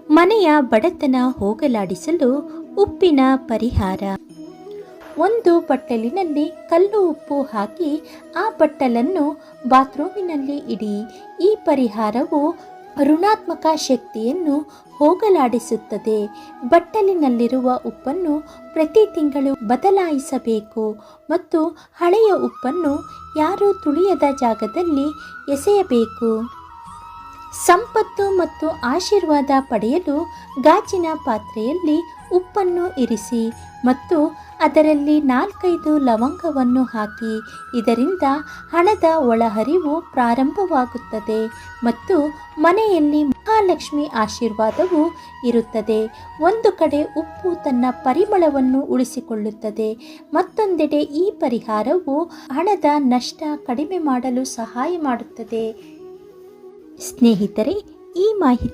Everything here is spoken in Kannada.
ಮನೆಯ ಬಡತನ ಹೋಗಲಾಡಿಸಲು ಉಪ್ಪಿನ ಪರಿಹಾರ. ಒಂದು ಬಟ್ಟಲಿನಲ್ಲಿ ಕಲ್ಲು ಉಪ್ಪು ಹಾಕಿ ಆ ಬಟ್ಟಲನ್ನು ಬಾತ್ರೂಮಿನಲ್ಲಿ ಇಡಿ. ಈ ಪರಿಹಾರವು ಋಣಾತ್ಮಕ ಶಕ್ತಿಯನ್ನು ಹೋಗಲಾಡಿಸುತ್ತದೆ. ಬಟ್ಟಲಿನಲ್ಲಿರುವ ಉಪ್ಪನ್ನು ಪ್ರತಿ ತಿಂಗಳು ಬದಲಾಯಿಸಬೇಕು ಮತ್ತು ಹಳೆಯ ಉಪ್ಪನ್ನು ಯಾರೂ ತುಳಿಯದ ಜಾಗದಲ್ಲಿ ಎಸೆಯಬೇಕು. ಸಂಪತ್ತು ಮತ್ತು ಆಶೀರ್ವಾದ ಪಡೆಯಲು ಗಾಜಿನ ಪಾತ್ರೆಯಲ್ಲಿ ಉಪ್ಪನ್ನು ಇರಿಸಿ ಮತ್ತು ಅದರಲ್ಲಿ 4-5 ಲವಂಗವನ್ನು ಹಾಕಿ. ಇದರಿಂದ ಹಣದ ಒಳಹರಿವು ಪ್ರಾರಂಭವಾಗುತ್ತದೆ ಮತ್ತು ಮನೆಯಲ್ಲಿ ಮಹಾಲಕ್ಷ್ಮಿ ಆಶೀರ್ವಾದವು ಇರುತ್ತದೆ. ಒಂದು ಕಡೆ ಉಪ್ಪು ತನ್ನ ಪರಿಮಳವನ್ನು ಉಳಿಸಿಕೊಳ್ಳುತ್ತದೆ, ಮತ್ತೊಂದೆಡೆ ಈ ಪರಿಹಾರವು ಹಣದ ನಷ್ಟ ಕಡಿಮೆ ಮಾಡಲು ಸಹಾಯ ಮಾಡುತ್ತದೆ. ಸ್ನೇಹಿತರೆ, ಈ ಮಾಹಿತಿ